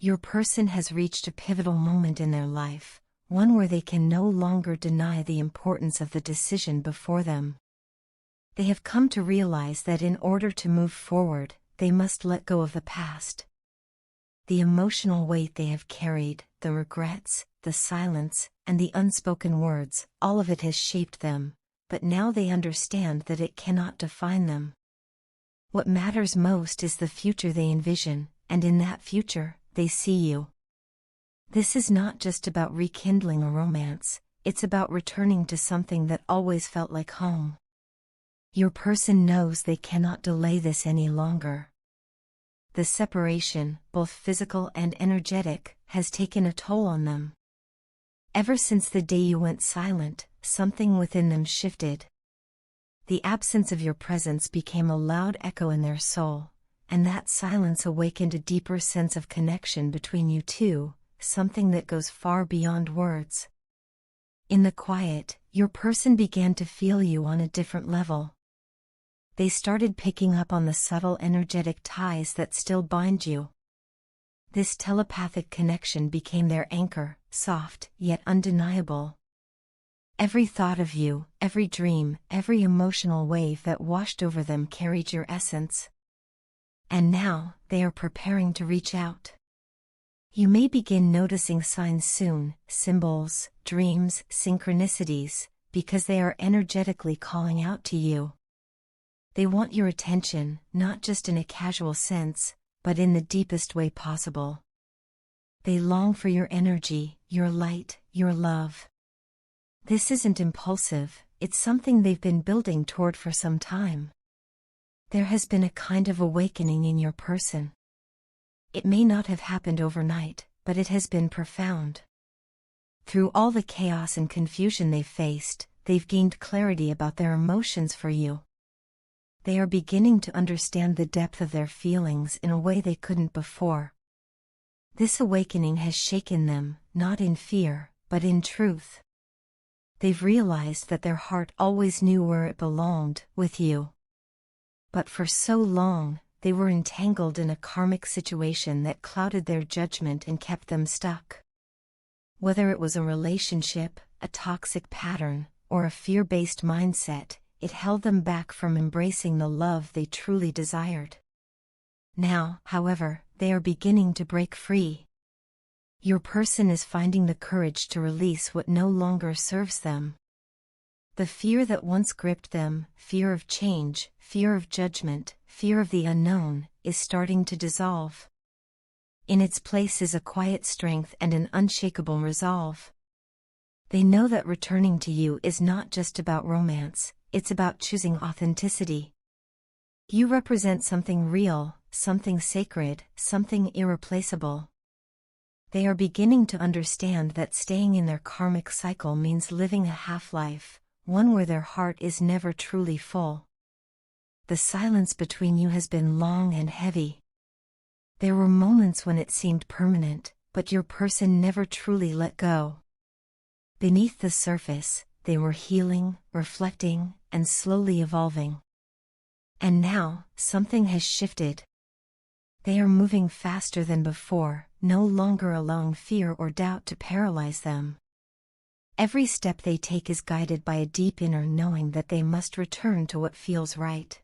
Your person has reached a pivotal moment in their life, one where they can no longer deny the importance of the decision before them. They have come to realize that in order to move forward, they must let go of the past. The emotional weight they have carried, the regrets, the silence, and the unspoken words, all of it has shaped them, but now they understand that it cannot define them. What matters most is the future they envision, and in that future, they see you. This is not just about rekindling a romance, it's about returning to something that always felt like home. Your person knows they cannot delay this any longer. The separation, both physical and energetic, has taken a toll on them. Ever since the day you went silent, something within them shifted. The absence of your presence became a loud echo in their soul, and that silence awakened a deeper sense of connection between you two, something that goes far beyond words. In the quiet, your person began to feel you on a different level. They started picking up on the subtle energetic ties that still bind you. This telepathic connection became their anchor, soft yet undeniable. Every thought of you, every dream, every emotional wave that washed over them carried your essence. And now, they are preparing to reach out. You may begin noticing signs soon, symbols, dreams, synchronicities, because they are energetically calling out to you. They want your attention, not just in a casual sense, but in the deepest way possible. They long for your energy, your light, your love. This isn't impulsive, it's something they've been building toward for some time. There has been a kind of awakening in your person. It may not have happened overnight, but it has been profound. Through all the chaos and confusion they've faced, they've gained clarity about their emotions for you. They are beginning to understand the depth of their feelings in a way they couldn't before. This awakening has shaken them, not in fear, but in truth. They've realized that their heart always knew where it belonged, with you. But for so long, they were entangled in a karmic situation that clouded their judgment and kept them stuck. Whether it was a relationship, a toxic pattern, or a fear-based mindset, it held them back from embracing the love they truly desired. Now, however, they are beginning to break free. Your person is finding the courage to release what no longer serves them. The fear that once gripped them, fear of change, fear of judgment, fear of the unknown, is starting to dissolve. In its place is a quiet strength and an unshakable resolve. They know that returning to you is not just about romance, it's about choosing authenticity. You represent something real, something sacred, something irreplaceable. They are beginning to understand that staying in their karmic cycle means living a half-life, one where their heart is never truly full. The silence between you has been long and heavy. There were moments when it seemed permanent, but your person never truly let go. Beneath the surface, they were healing, reflecting, and slowly evolving. And now, something has shifted. They are moving faster than before, no longer allowing fear or doubt to paralyze them. Every step they take is guided by a deep inner knowing that they must return to what feels right.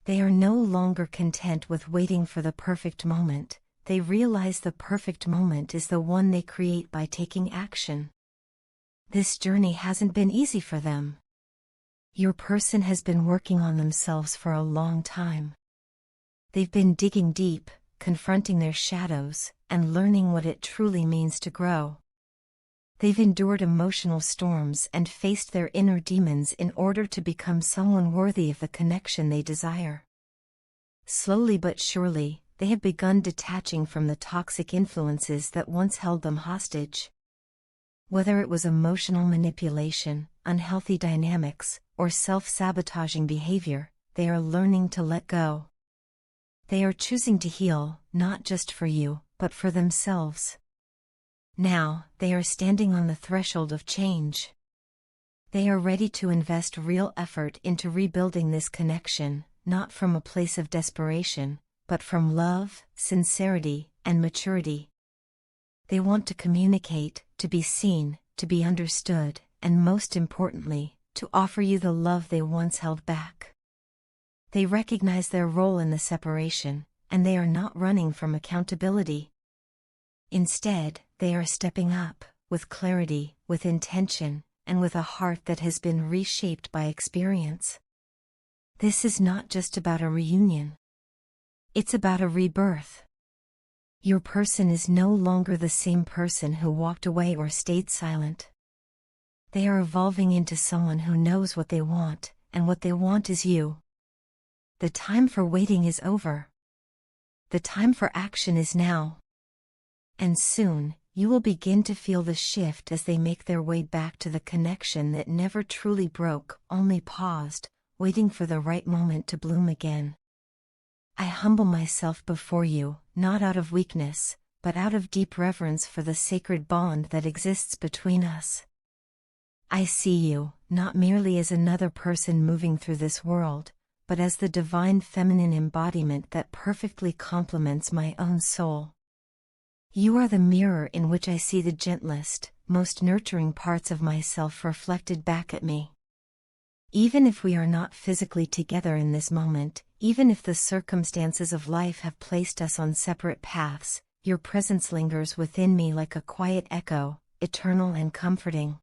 They are no longer content with waiting for the perfect moment, they realize the perfect moment is the one they create by taking action. This journey hasn't been easy for them. Your person has been working on themselves for a long time. They've been digging deep, confronting their shadows, and learning what it truly means to grow. They've endured emotional storms and faced their inner demons in order to become someone worthy of the connection they desire. Slowly but surely, they have begun detaching from the toxic influences that once held them hostage. Whether it was emotional manipulation, unhealthy dynamics, or self-sabotaging behavior, they are learning to let go. They are choosing to heal, not just for you, but for themselves. Now, they are standing on the threshold of change. They are ready to invest real effort into rebuilding this connection, not from a place of desperation, but from love, sincerity, and maturity. They want to communicate, to be seen, to be understood, and most importantly, to offer you the love they once held back. They recognize their role in the separation, and they are not running from accountability. Instead, they are stepping up, with clarity, with intention, and with a heart that has been reshaped by experience. This is not just about a reunion. It's about a rebirth. Your person is no longer the same person who walked away or stayed silent. They are evolving into someone who knows what they want, and what they want is you. The time for waiting is over. The time for action is now. And soon, you will begin to feel the shift as they make their way back to the connection that never truly broke, only paused, waiting for the right moment to bloom again. I humble myself before you, not out of weakness, but out of deep reverence for the sacred bond that exists between us. I see you, not merely as another person moving through this world, but as the divine feminine embodiment that perfectly complements my own soul. You are the mirror in which I see the gentlest, most nurturing parts of myself reflected back at me. Even if we are not physically together in this moment, even if the circumstances of life have placed us on separate paths, your presence lingers within me like a quiet echo, eternal and comforting.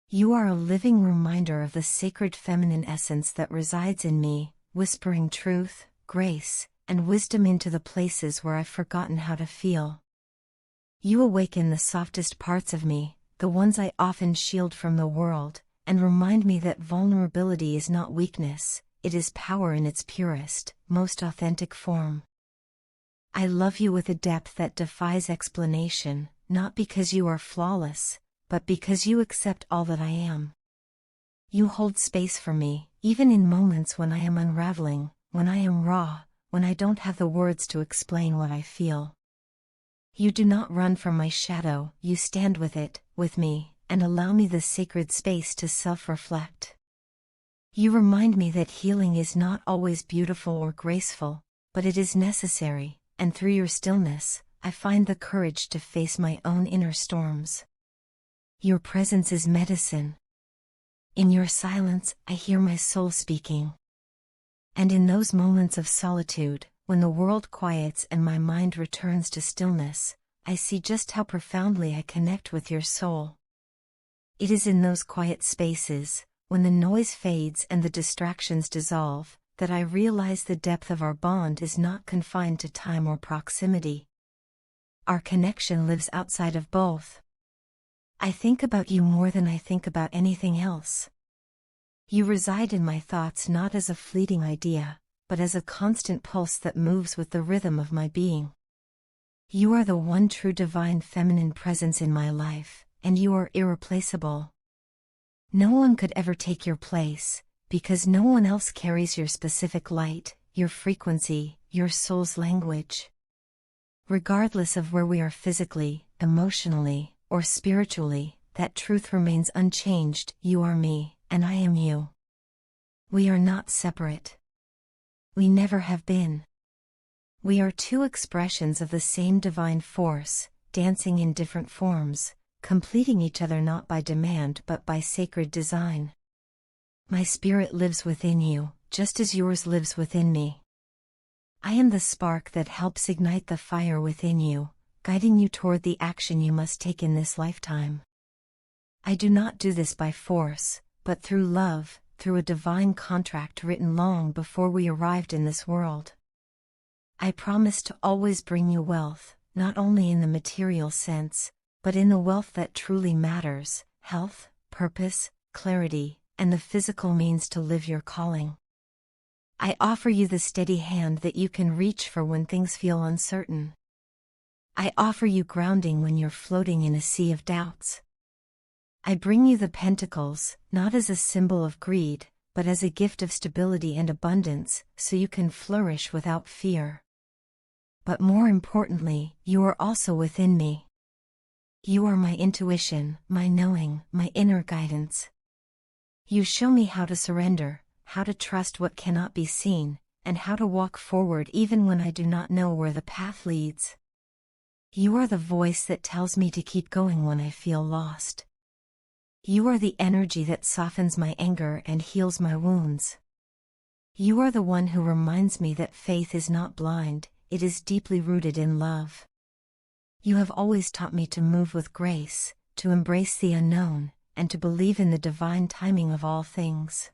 You are a living reminder of the sacred feminine essence that resides in me, whispering truth, grace, and wisdom into the places where I've forgotten how to feel. You awaken the softest parts of me, the ones I often shield from the world, and remind me that vulnerability is not weakness, it is power in its purest, most authentic form. I love you with a depth that defies explanation, not because you are flawless, but because you accept all that I am. You hold space for me, even in moments when I am unraveling, when I am raw, when I don't have the words to explain what I feel. You do not run from my shadow, you stand with it, with me, and allow me the sacred space to self-reflect. You remind me that healing is not always beautiful or graceful, but it is necessary, and through your stillness, I find the courage to face my own inner storms. Your presence is medicine. In your silence, I hear my soul speaking. And in those moments of solitude, when the world quiets and my mind returns to stillness, I see just how profoundly I connect with your soul. It is in those quiet spaces, when the noise fades and the distractions dissolve, that I realize the depth of our bond is not confined to time or proximity. Our connection lives outside of both. I think about you more than I think about anything else. You reside in my thoughts not as a fleeting idea, but as a constant pulse that moves with the rhythm of my being. You are the one true divine feminine presence in my life, and you are irreplaceable. No one could ever take your place, because no one else carries your specific light, your frequency, your soul's language. Regardless of where we are physically, emotionally, or spiritually, that truth remains unchanged. You are me, and I am you. We are not separate. We never have been. We are two expressions of the same divine force, dancing in different forms, completing each other not by demand but by sacred design. My spirit lives within you, just as yours lives within me. I am the spark that helps ignite the fire within you, guiding you toward the action you must take in this lifetime. I do not do this by force, but through love, through a divine contract written long before we arrived in this world. I promise to always bring you wealth, not only in the material sense, but in the wealth that truly matters, health, purpose, clarity, and the physical means to live your calling. I offer you the steady hand that you can reach for when things feel uncertain. I offer you grounding when you're floating in a sea of doubts. I bring you the pentacles, not as a symbol of greed, but as a gift of stability and abundance, so you can flourish without fear. But more importantly, you are also within me. You are my intuition, my knowing, my inner guidance. You show me how to surrender, how to trust what cannot be seen, and how to walk forward even when I do not know where the path leads. You are the voice that tells me to keep going when I feel lost. You are the energy that softens my anger and heals my wounds. You are the one who reminds me that faith is not blind, it is deeply rooted in love. You have always taught me to move with grace, to embrace the unknown, and to believe in the divine timing of all things.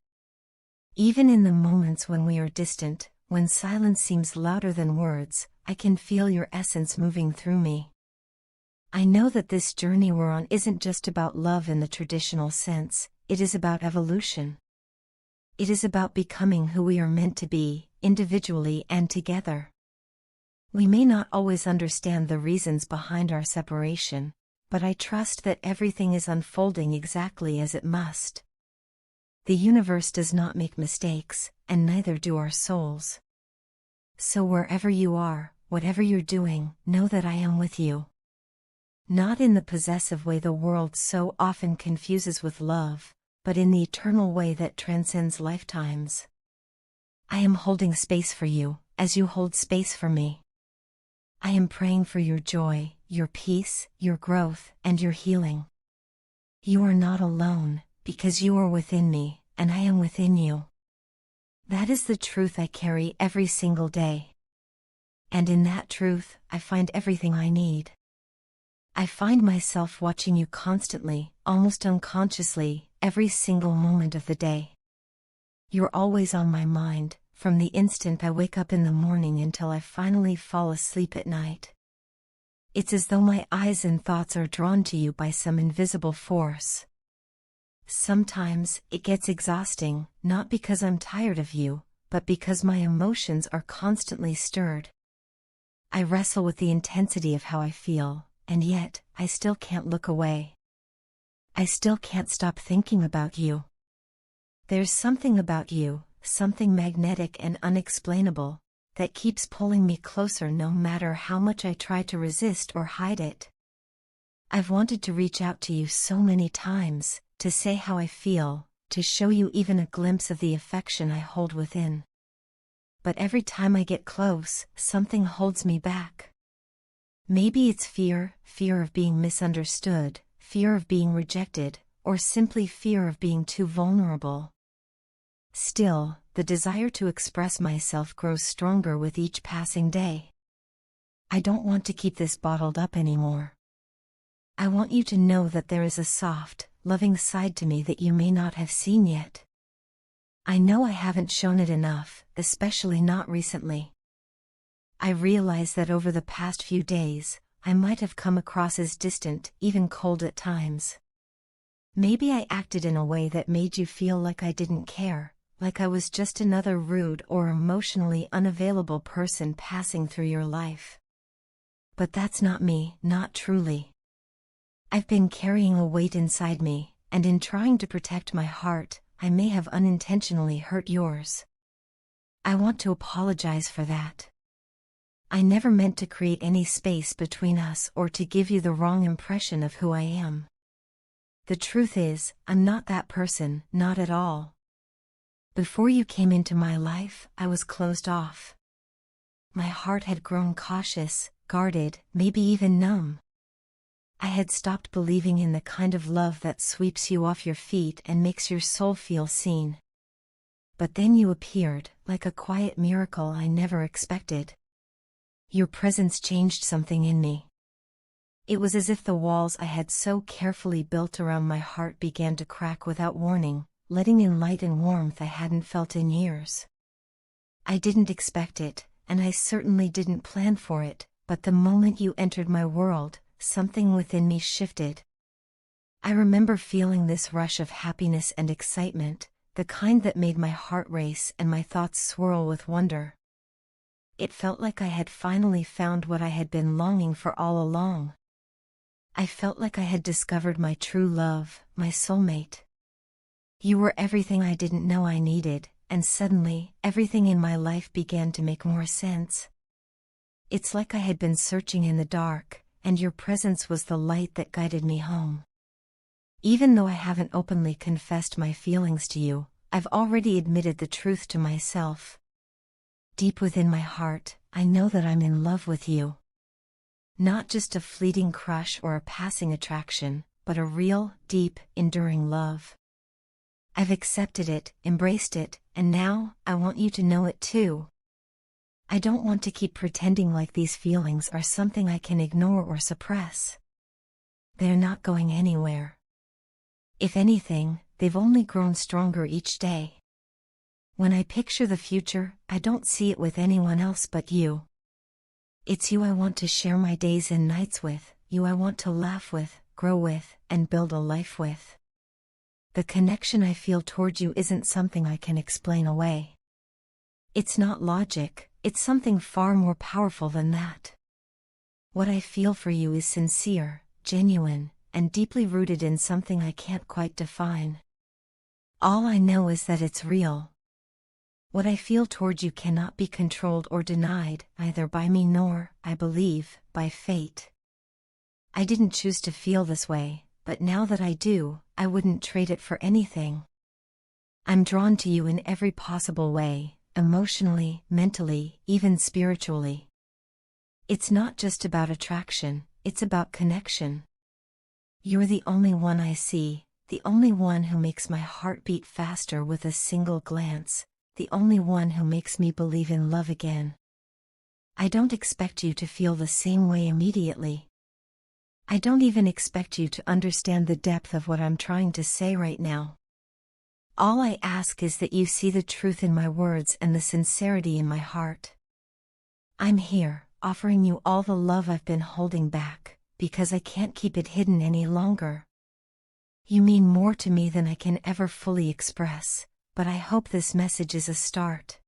Even in the moments when we are distant, when silence seems louder than words, I can feel your essence moving through me. I know that this journey we're on isn't just about love in the traditional sense, it is about evolution. It is about becoming who we are meant to be, individually and together. We may not always understand the reasons behind our separation, but I trust that everything is unfolding exactly as it must. The universe does not make mistakes, and neither do our souls. So wherever you are, whatever you're doing, know that I am with you. Not in the possessive way the world so often confuses with love, but in the eternal way that transcends lifetimes. I am holding space for you, as you hold space for me. I am praying for your joy, your peace, your growth, and your healing. You are not alone, because you are within me, and I am within you. That is the truth I carry every single day. And in that truth, I find everything I need. I find myself watching you constantly, almost unconsciously, every single moment of the day. You're always on my mind, from the instant I wake up in the morning until I finally fall asleep at night. It's as though my eyes and thoughts are drawn to you by some invisible force. Sometimes, it gets exhausting, not because I'm tired of you, but because my emotions are constantly stirred. I wrestle with the intensity of how I feel, and yet, I still can't look away. I still can't stop thinking about you. There's something about you, something magnetic and unexplainable, that keeps pulling me closer no matter how much I try to resist or hide it. I've wanted to reach out to you so many times, to say how I feel, to show you even a glimpse of the affection I hold within. But every time I get close, something holds me back. Maybe it's fear of being misunderstood, fear of being rejected, or simply fear of being too vulnerable. Still, the desire to express myself grows stronger with each passing day. I don't want to keep this bottled up anymore. I want you to know that there is a soft, loving side to me that you may not have seen yet. I know I haven't shown it enough, especially not recently. I realize that over the past few days, I might have come across as distant, even cold at times. Maybe I acted in a way that made you feel like I didn't care, like I was just another rude or emotionally unavailable person passing through your life. But that's not me, not truly. I've been carrying a weight inside me, and in trying to protect my heart, I may have unintentionally hurt yours. I want to apologize for that. I never meant to create any space between us or to give you the wrong impression of who I am. The truth is, I'm not that person, not at all. Before you came into my life, I was closed off. My heart had grown cautious, guarded, maybe even numb. I had stopped believing in the kind of love that sweeps you off your feet and makes your soul feel seen. But then you appeared, like a quiet miracle I never expected. Your presence changed something in me. It was as if the walls I had so carefully built around my heart began to crack without warning, letting in light and warmth I hadn't felt in years. I didn't expect it, and I certainly didn't plan for it, but the moment you entered my world, something within me shifted. I remember feeling this rush of happiness and excitement, the kind that made my heart race and my thoughts swirl with wonder. It felt like I had finally found what I had been longing for all along. I felt like I had discovered my true love, my soulmate. You were everything I didn't know I needed, and suddenly, everything in my life began to make more sense. It's like I had been searching in the dark, and your presence was the light that guided me home. Even though I haven't openly confessed my feelings to you, I've already admitted the truth to myself. Deep within my heart, I know that I'm in love with you. Not just a fleeting crush or a passing attraction, but a real, deep, enduring love. I've accepted it, embraced it, and now, I want you to know it too. I don't want to keep pretending like these feelings are something I can ignore or suppress. They're not going anywhere. If anything, they've only grown stronger each day. When I picture the future, I don't see it with anyone else but you. It's you I want to share my days and nights with, you I want to laugh with, grow with, and build a life with. The connection I feel toward you isn't something I can explain away. It's not logic, it's something far more powerful than that. What I feel for you is sincere, genuine, and deeply rooted in something I can't quite define. All I know is that it's real. What I feel toward you cannot be controlled or denied, either by me nor, I believe, by fate. I didn't choose to feel this way, but now that I do, I wouldn't trade it for anything. I'm drawn to you in every possible way, emotionally, mentally, even spiritually. It's not just about attraction, it's about connection. You're the only one I see, the only one who makes my heart beat faster with a single glance, the only one who makes me believe in love again. I don't expect you to feel the same way immediately. I don't even expect you to understand the depth of what I'm trying to say right now. All I ask is that you see the truth in my words and the sincerity in my heart. I'm here, offering you all the love I've been holding back, because I can't keep it hidden any longer. You mean more to me than I can ever fully express, but I hope this message is a start.